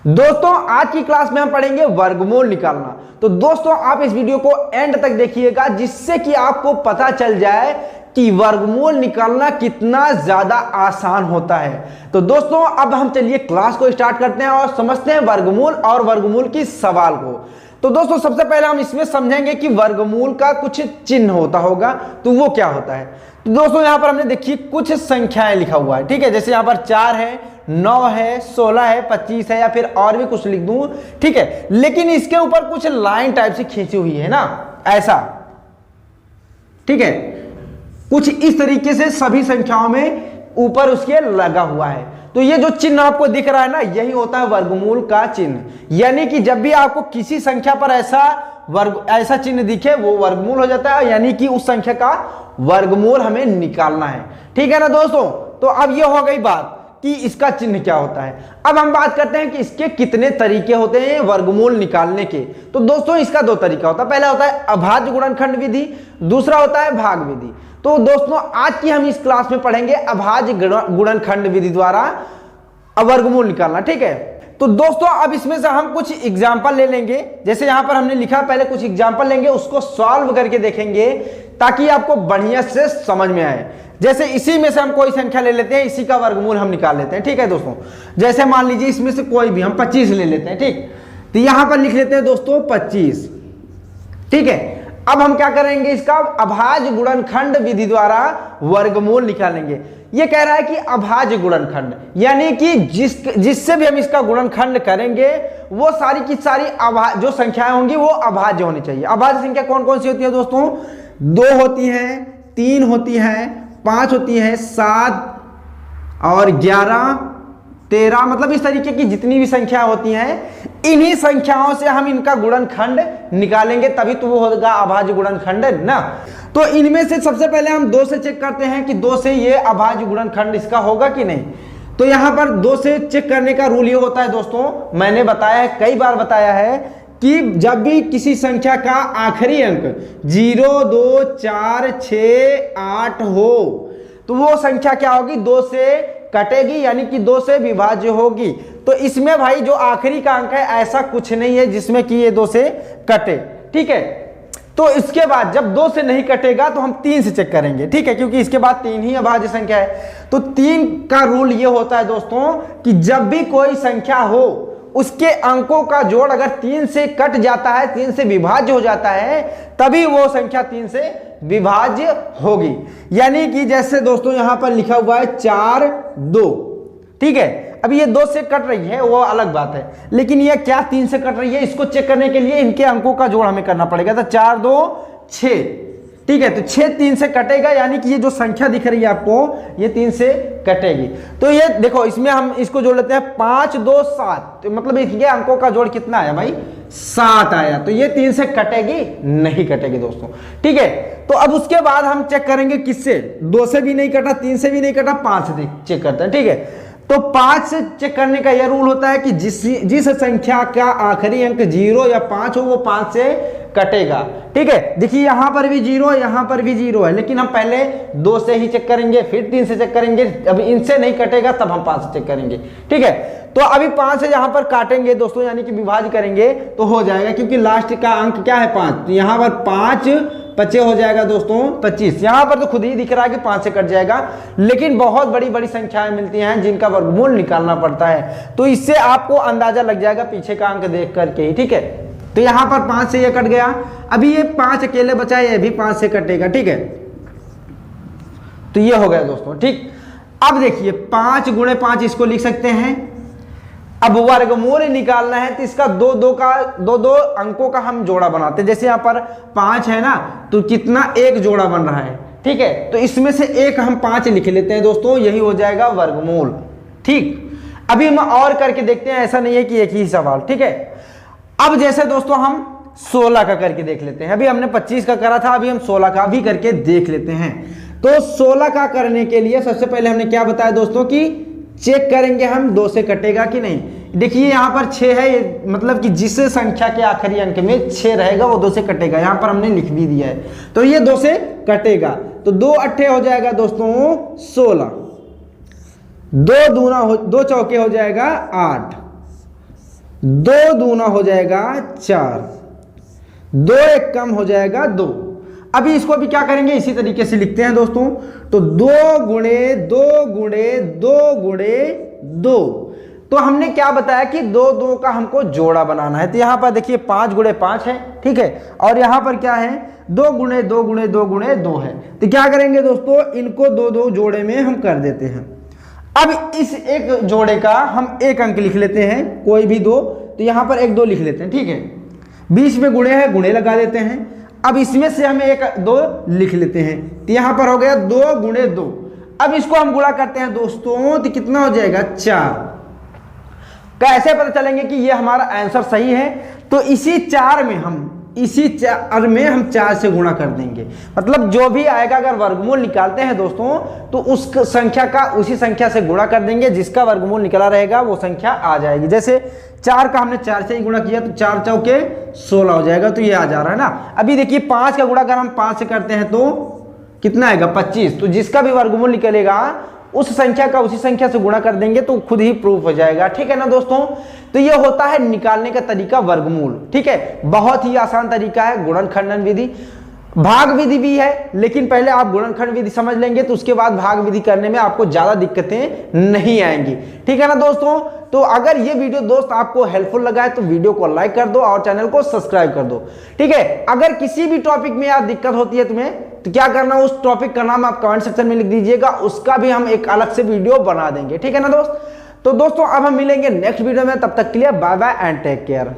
दोस्तों आज की क्लास में हम पढ़ेंगे वर्गमूल निकालना। तो दोस्तों आप इस वीडियो को एंड तक देखिएगा जिससे कि आपको पता चल जाए कि वर्गमूल निकालना कितना ज्यादा आसान होता है। तो दोस्तों अब हम चलिए क्लास को स्टार्ट करते हैं और समझते हैं वर्गमूल और वर्गमूल की सवाल को। तो दोस्तों सबसे पहले हम इसमें समझेंगे कि वर्गमूल का कुछ चिन्ह होता होगा, तो वो क्या होता है। तो दोस्तों यहां पर हमने देखिए कुछ संख्याएं लिखा हुआ है, ठीक है। जैसे यहां पर 4 है, 9 है, 16 है, 25 है या फिर और भी कुछ लिख दूं, ठीक है। लेकिन इसके ऊपर कुछ लाइन टाइप से खींची हुई है ना, ऐसा, ठीक है। कुछ इस तरीके से सभी संख्याओं में ऊपर उसके लगा हुआ है। तो ये जो चिन्ह आपको दिख रहा है ना, यही होता है वर्गमूल का चिन्ह। यानी कि जब भी आपको किसी संख्या पर ऐसा चिन्ह दिखे वो वर्गमूल हो जाता है, यानी कि उस संख्या का वर्गमूल हमें निकालना है, ठीक है ना दोस्तों। तो अब ये हो गई बात कि इसका चिन्ह क्या होता है। अब हम बात करते हैं कि इसके कितने तरीके होते हैं वर्गमूल निकालने के। तो दोस्तों इसका 2 तरीका होता है। पहला होता है अभाज्य गुणनखंड विधि, दूसरा होता है भाग विधि। तो दोस्तों आज की हम इस क्लास में पढ़ेंगे अभाज्य गुणनखंड विधि द्वारा वर्गमूल निकालना, ठीक है। तो दोस्तों अब इसमें से हम कुछ एग्जांपल ले लेंगे। जैसे यहां पर हमने लिखा, पहले कुछ एग्जांपल लेंगे, उसको सॉल्व करके देखेंगे ताकि आपको बढ़िया से समझ में आए। जैसे इसी में से हम कोई संख्या ले लेते हैं, इसी का वर्गमूल हम निकाल लेते हैं, ठीक है दोस्तों। जैसे मान लीजिए इसमें से कोई भी हम 25 ले लेते हैं, ठीक। तो यहां पर लिख लेते हैं दोस्तों 25, ठीक है। अब हम क्या करेंगे, इसका अभाज्य गुणनखंड विधि द्वारा वर्गमूल निकालेंगे। ये कह रहा है कि अभाज्य गुणनखंड यानी कि जिससे भी हम इसका गुणनखंड करेंगे वो सारी की सारी जो संख्याएं होंगी वो अभाज्य होनी चाहिए। अभाज्य संख्या कौन कौन सी होती है दोस्तों? 2 होती है, 3 होती है, 5 होती है, 7 और 11, 13, मतलब इस तरीके की जितनी भी संख्या होती हैं, इन्हीं संख्याओं से हम इनका गुणनखंड निकालेंगे, तभी तो वो होगा अभाज्य गुणनखंड ना। तो इनमें से सबसे पहले हम 2 से चेक करते हैं कि 2 से ये अभाज्य गुणनखंड इसका होगा कि नहीं। तो यहां पर 2 से चेक करने का रूल ये होता है दोस्तों, मैंने बताया है, कई बार बताया है कि जब भी किसी संख्या का आखिरी अंक 0, 2, 4, 6, 8 हो तो वो संख्या क्या होगी, 2 से कटेगी, यानी कि 2 से विभाज्य होगी। तो इसमें भाई जो आखिरी का अंक है ऐसा कुछ नहीं है जिसमें कि ये 2 से कटे, ठीक है। तो इसके बाद जब 2 से नहीं कटेगा तो हम 3 से चेक करेंगे, ठीक है, क्योंकि इसके बाद 3 ही अभाज्य संख्या है। तो 3 का रूल ये होता है दोस्तों कि जब भी कोई संख्या हो उसके अंकों का जोड़ अगर 3 से कट जाता है, 3 से विभाज्य हो जाता है, तभी वो संख्या 3 से विभाज्य होगी। यानी कि जैसे दोस्तों यहां पर लिखा हुआ है 4, 2, ठीक है। अभी ये 2 से कट रही है वो अलग बात है, लेकिन ये क्या 3 से कट रही है, इसको चेक करने के लिए इनके अंकों का जोड़ हमें करना पड़ेगा। तो 4, 2, 6, ठीक है। तो 6 3 से कटेगा, यानी कि ये जो संख्या दिख रही है आपको ये 3 से कटेगी। तो ये देखो इसमें हम इसको जोड़ लेते हैं 5, 2, 7, तो मतलब इनके अंकों का जोड़ कितना आया भाई, 7 आया। तो ये 3 से कटेगी नहीं कटेगी दोस्तों, ठीक है। तो अब उसके बाद हम चेक करेंगे किससे, 2 से भी नहीं कटा, 3 से भी नहीं कटा, 5 से चेक करते हैं, ठीक है। तो 5 से चेक करने का यह रूल होता है कि जिस संख्या का आखिरी अंक 0 या 5 हो वो 5 से कटेगा, ठीक है। देखिए यहां पर भी 0 है, यहां पर भी 0 है, लेकिन हम पहले 2 से ही चेक करेंगे, फिर 3 से चेक करेंगे। अभी इनसे नहीं कटेगा तब हम 5 से चेक करेंगे, ठीक है। तो अभी 5 से यहां पर काटेंगे दोस्तों, यानी कि विभाज्य करेंगे तो हो जाएगा, क्योंकि लास्ट का अंक क्या है 5, तो यहां पर 5 25 हो जाएगा दोस्तों 25। यहां पर तो खुद ही दिख रहा है कि 5 से कट जाएगा, लेकिन बहुत बड़ी बड़ी संख्याएं मिलती हैं जिनका वर्गमूल निकालना पड़ता है। तो इससे आपको अंदाजा लग जाएगा पीछे का अंक देख करके ही, ठीक है। तो यहां पर 5 से ये कट गया, अभी ये 5 अकेले बचा, ये भी 5 से कटेगा, ठीक है। तो ये हो गया दोस्तों, ठीक। अब देखिए 5 × 5 इसको लिख सकते हैं। अब वर्गमूल निकालना है तो इसका 2 अंकों का हम जोड़ा बनाते हैं। जैसे यहां पर 5 है ना, तो कितना, 1 जोड़ा बन रहा है, ठीक है। तो इसमें से 1 हम 5 लिख लेते हैं दोस्तों, यही हो जाएगा वर्गमूल, ठीक। अभी हम और करके देखते हैं, ऐसा नहीं है कि एक ही सवाल, ठीक है। अब जैसे दोस्तों हम 16 का करके देख लेते हैं। अभी हमने 25 का करा था, अभी हम 16 का भी करके देख लेते हैं। तो 16 का करने के लिए सबसे पहले हमने क्या बताया दोस्तों कि चेक करेंगे हम 2 से कटेगा कि नहीं। देखिए यहां पर 6 है, मतलब कि जिस संख्या के आखिरी अंक में 6 रहेगा वो 2 से कटेगा, यहां पर हमने लिख भी दिया है। तो ये 2 से कटेगा, तो 2 अट्ठे हो जाएगा दोस्तों 16, 2 चौके हो जाएगा 8, 2 दूना हो जाएगा 4, 2 एक कम हो जाएगा 2। अभी इसको भी क्या करेंगे, इसी तरीके से लिखते हैं दोस्तों। तो 2 गुणे 2 गुणे 2 गुणे 2। तो हमने क्या बताया कि 2 2 का हमको जोड़ा बनाना है। तो यहां पर देखिए 5 गुणे 5 है, ठीक है, और यहां पर क्या है 2 गुणे 2 गुणे 2 गुणे 2 है। तो क्या करेंगे दोस्तों, इनको 2 2 जोड़े में हम कर देते हैं। अब इस एक जोड़े का हम एक अंक लिख लेते हैं, कोई भी 2। तो यहां पर 1 2 लिख लेते हैं, ठीक है। बीच में गुणे है, गुणे लगा देते हैं। अब इसमें से हमें 1 2 लिख लेते हैं। तो यहां पर हो गया 2 गुणे 2। अब इसको हम गुणा करते हैं दोस्तों, तो कितना हो जाएगा 4। कैसे पता चलेंगे कि ये हमारा आंसर सही है, तो इसी 4 में हम 4 से गुणा कर देंगे। मतलब जो भी आएगा, अगर वर्गमूल निकालते हैं दोस्तों, तो उस संख्या का उसी संख्या से गुणा कर देंगे, जिसका वर्गमूल निकला रहेगा वो संख्या आ जाएगी। जैसे 4 का हमने 4 से ही गुणा किया, तो 4 चौके 16 हो जाएगा, तो ये आ जा रहा है ना। अभी देखिए 5 का गुणा अगर हम 5 से करते हैं तो कितना आएगा 25। तो जिसका भी वर्गमूल निकलेगा उस संख्या का उसी संख्या से गुणा कर देंगे, तो खुद ही प्रूफ हो जाएगा, ठीक है ना दोस्तों। तो ये होता है निकालने का तरीका वर्गमूल, ठीक है। बहुत ही आसान तरीका है, गुणनखंडन विधि। भाग विधि भी है, लेकिन पहले आप गुणनखंड विधि समझ लेंगे तो उसके बाद भाग विधि करने में आपको ज्यादा दिक्कतें नहीं आएंगी, ठीक है ना दोस्तों। तो अगर ये वीडियो दोस्त आपको हेल्पफुल लगा है तो वीडियो को लाइक कर दो और चैनल को सब्सक्राइब कर दो, ठीक है। अगर किसी भी टॉपिक में यार दिक्कत होती है तुम्हें, तो क्या करना, उस टॉपिक का नाम आप कमेंट सेक्शन में लिख दीजिएगा, उसका भी हम एक अलग से वीडियो बना देंगे, ठीक है ना दोस्त। तो दोस्तों अब हम मिलेंगे नेक्स्ट वीडियो में, तब तक के लिए bye bye and take care.